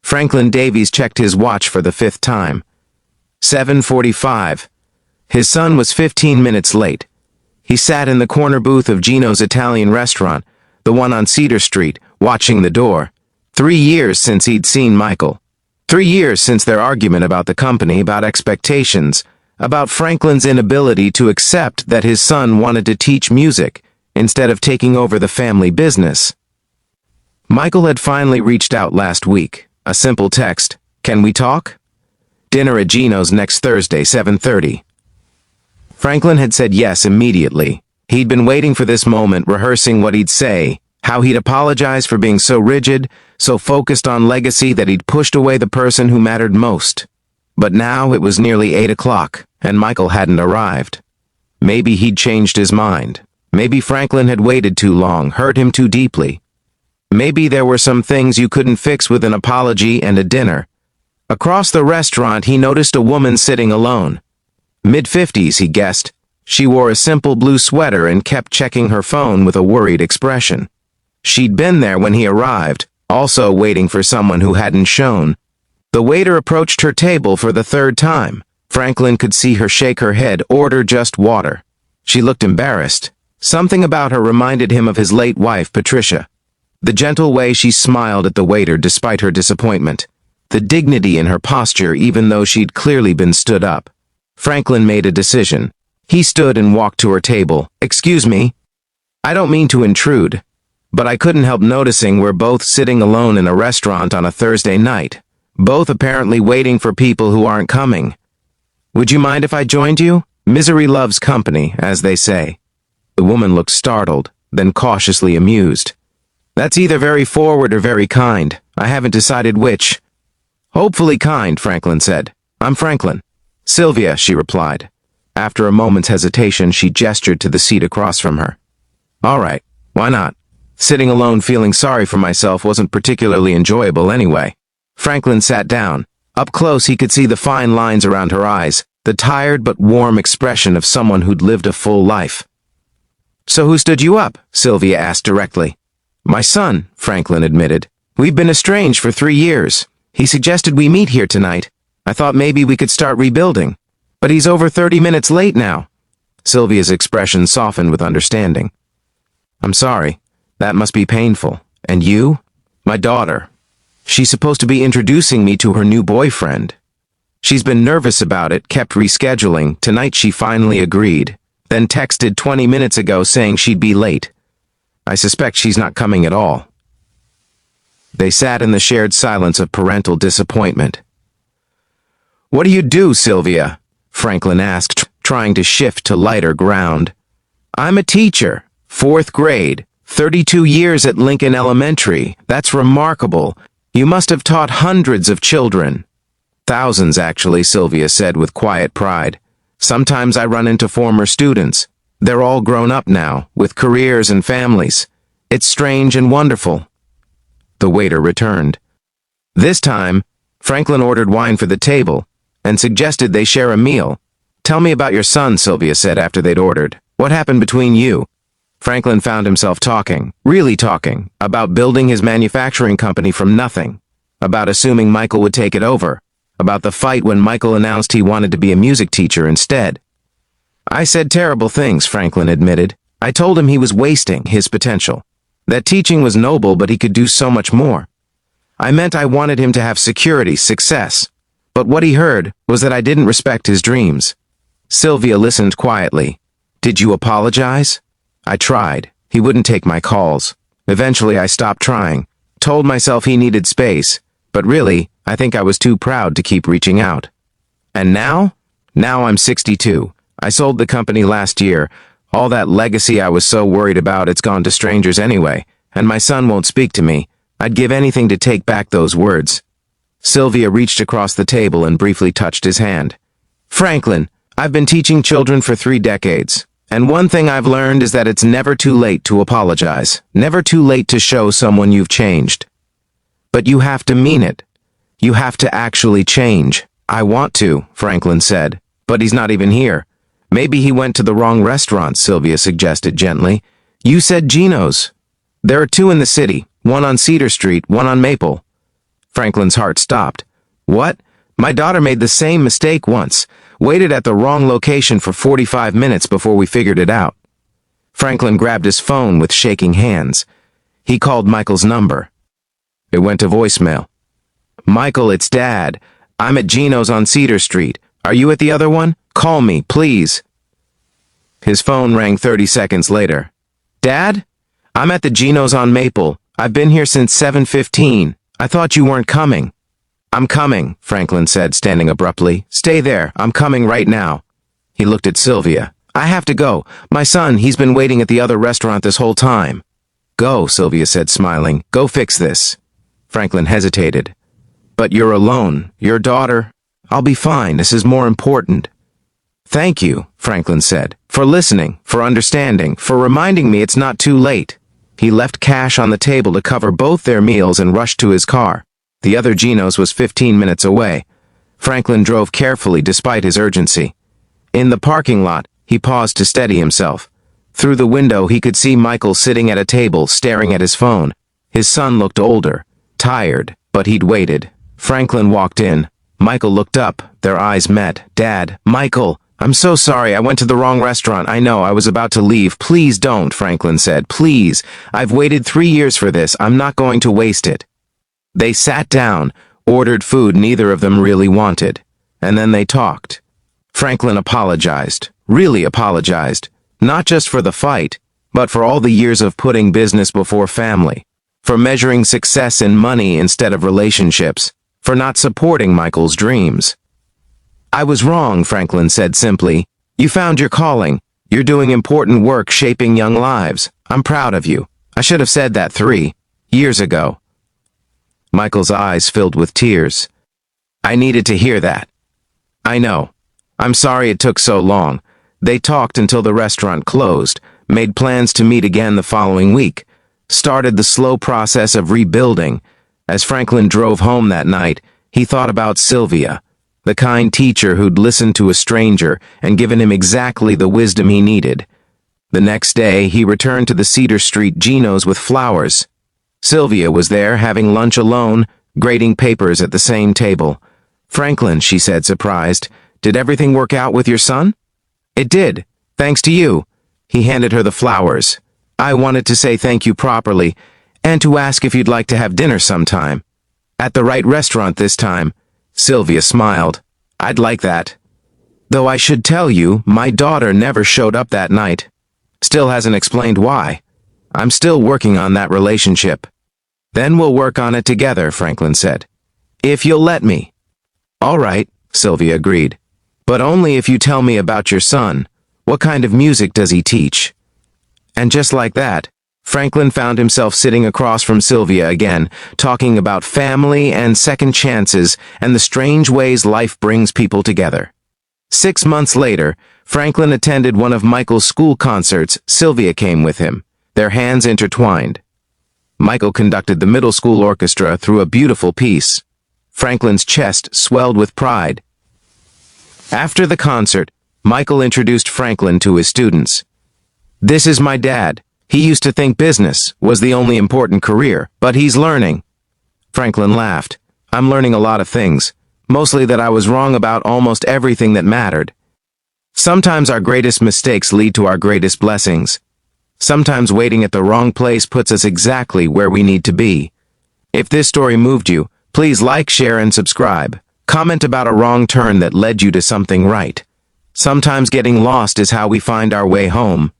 Franklin Davies checked his watch for the fifth time. 7:45. His son was 15 minutes late. He sat in the corner booth of Gino's Italian restaurant, the one on Cedar Street, watching the door. 3 years since he'd seen Michael. 3 years since their argument about the company, about expectations, about Franklin's inability to accept that his son wanted to teach music instead of taking over the family business. Michael had finally reached out last week. A simple text, "Can we talk?" Dinner at Gino's next Thursday, 7:30. Franklin had said yes immediately. He'd been waiting for this moment, rehearsing what he'd say, how he'd apologize for being so rigid, so focused on legacy that he'd pushed away the person who mattered most. But now it was nearly 8 o'clock, and Michael hadn't arrived. Maybe he'd changed his mind. Maybe Franklin had waited too long, hurt him too deeply. Maybe there were some things you couldn't fix with an apology and a dinner. Across the restaurant, he noticed a woman sitting alone. Mid-50s, he guessed. She wore a simple blue sweater and kept checking her phone with a worried expression. She'd been there when he arrived, also waiting for someone who hadn't shown. The waiter approached her table for the third time. Franklin could see her shake her head, order just water. She looked embarrassed. Something about her reminded him of his late wife, Patricia. The gentle way she smiled at the waiter despite her disappointment. The dignity in her posture even though she'd clearly been stood up. Franklin made a decision. He stood and walked to her table. "Excuse me. I don't mean to intrude, but I couldn't help noticing we're both sitting alone in a restaurant on a Thursday night, both apparently waiting for people who aren't coming. Would you mind if I joined you? Misery loves company, as they say." The woman looked startled, then cautiously amused. "That's either very forward or very kind. I haven't decided which." "Hopefully kind," Franklin said. "I'm Franklin." "Sylvia," she replied. After a moment's hesitation, she gestured to the seat across from her. "All right, why not? Sitting alone feeling sorry for myself wasn't particularly enjoyable anyway." Franklin sat down. Up close, he could see the fine lines around her eyes, the tired but warm expression of someone who'd lived a full life. "So who stood you up?" Sylvia asked directly. "My son," Franklin admitted. "We've been estranged for 3 years. He suggested we meet here tonight. I thought maybe we could start rebuilding. But he's over 30 minutes late now." Sylvia's expression softened with understanding. "I'm sorry. That must be painful. And you?" "My daughter. She's supposed to be introducing me to her new boyfriend. She's been nervous about it, kept rescheduling. Tonight she finally agreed, then texted 20 minutes ago saying she'd be late. I suspect she's not coming at all." They sat in the shared silence of parental disappointment. "What do you do, Sylvia?" Franklin asked, trying to shift to lighter ground. "I'm a teacher, 4th grade, 32 years at Lincoln Elementary. That's remarkable. You must have taught hundreds of children." "Thousands, actually," Sylvia said with quiet pride. "Sometimes I run into former students. They're all grown up now, with careers and families. It's strange and wonderful." The waiter returned. This time, Franklin ordered wine for the table and suggested they share a meal. "Tell me about your son," Sylvia said after they'd ordered. "What happened between you?" Franklin found himself talking, really talking, about building his manufacturing company from nothing, about assuming Michael would take it over, about the fight when Michael announced he wanted to be a music teacher instead. "I said terrible things," Franklin admitted. "I told him he was wasting his potential. That teaching was noble, but he could do so much more. I meant I wanted him to have security, success. But what he heard was that I didn't respect his dreams." Sylvia listened quietly. "Did you apologize?" "I tried. He wouldn't take my calls. Eventually I stopped trying. Told myself he needed space. But really, I think I was too proud to keep reaching out. And now? Now I'm 62. I sold the company last year. All that legacy I was so worried about, it's gone to strangers anyway, and my son won't speak to me. I'd give anything to take back those words." Sylvia reached across the table and briefly touched his hand. "Franklin, I've been teaching children for 3 decades, and one thing I've learned is that it's never too late to apologize, never too late to show someone you've changed. But you have to mean it. You have to actually change." "I want to," Franklin said, "but he's not even here." "Maybe he went to the wrong restaurant," Sylvia suggested gently. "You said Gino's. There are 2 in the city, one on Cedar Street, one on Maple." Franklin's heart stopped. What? My daughter made the same mistake once. Waited at the wrong location for 45 minutes before we figured it out. Franklin grabbed his phone with shaking hands. He called Michael's number. It went to voicemail. Michael, it's Dad. I'm at Gino's on Cedar Street. Are you at the other one? Call me, please. His phone rang 30 seconds later. Dad? I'm at the Gino's on Maple. I've been here since 7:15. I thought you weren't coming. I'm coming, Franklin said, standing abruptly. Stay there. I'm coming right now. He looked at Sylvia. I have to go. My son, he's been waiting at the other restaurant this whole time. Go, Sylvia said, smiling. Go fix this. Franklin hesitated. But you're alone. Your daughter. I'll be fine. This is more important. Thank you, Franklin said, for listening, for understanding, for reminding me it's not too late. He left cash on the table to cover both their meals and rushed to his car. The other Gino's was 15 minutes away. Franklin drove carefully despite his urgency. In the parking lot, he paused to steady himself. Through the window, he could see Michael sitting at a table, staring at his phone. His son looked older, tired, but he'd waited. Franklin walked in. Michael looked up. Their eyes met. Dad, Michael, I'm so sorry. I went to the wrong restaurant. I know. I was about to leave. Please don't, Franklin said. Please. I've waited 3 years for this. I'm not going to waste it. They sat down, ordered food neither of them really wanted, and then they talked. Franklin apologized, really apologized, not just for the fight, but for all the years of putting business before family, for measuring success in money instead of relationships, for not supporting Michael's dreams. I was wrong, Franklin said simply. You found your calling. You're doing important work shaping young lives. I'm proud of you. I should have said that 3 years ago. Michael's eyes filled with tears. I needed to hear that. I know. I'm sorry it took so long. They talked until the restaurant closed, made plans to meet again the following week, started the slow process of rebuilding. As Franklin drove home that night, he thought about Sylvia, the kind teacher who'd listened to a stranger and given him exactly the wisdom he needed. The next day, he returned to the Cedar Street Gino's with flowers. Sylvia was there, having lunch alone, grading papers at the same table. Franklin, she said, surprised, did everything work out with your son? It did, thanks to you. He handed her the flowers. I wanted to say thank you properly, and to ask if you'd like to have dinner sometime. At the right restaurant this time. Sylvia smiled. I'd like that. Though I should tell you, my daughter never showed up that night. Still hasn't explained why. I'm still working on that relationship. Then we'll work on it together, Franklin said. If you'll let me. All right, Sylvia agreed. But only if you tell me about your son. What kind of music does he teach? And just like that, Franklin found himself sitting across from Sylvia again, talking about family and second chances and the strange ways life brings people together. 6 months later, Franklin attended one of Michael's school concerts. Sylvia came with him, their hands intertwined. Michael conducted the middle school orchestra through a beautiful piece. Franklin's chest swelled with pride. After the concert, Michael introduced Franklin to his students. This is my dad. He used to think business was the only important career, but he's learning. Franklin laughed. I'm learning a lot of things, mostly that I was wrong about almost everything that mattered. Sometimes our greatest mistakes lead to our greatest blessings. Sometimes waiting at the wrong place puts us exactly where we need to be. If this story moved you, please like, share, and subscribe. Comment about a wrong turn that led you to something right. Sometimes getting lost is how we find our way home.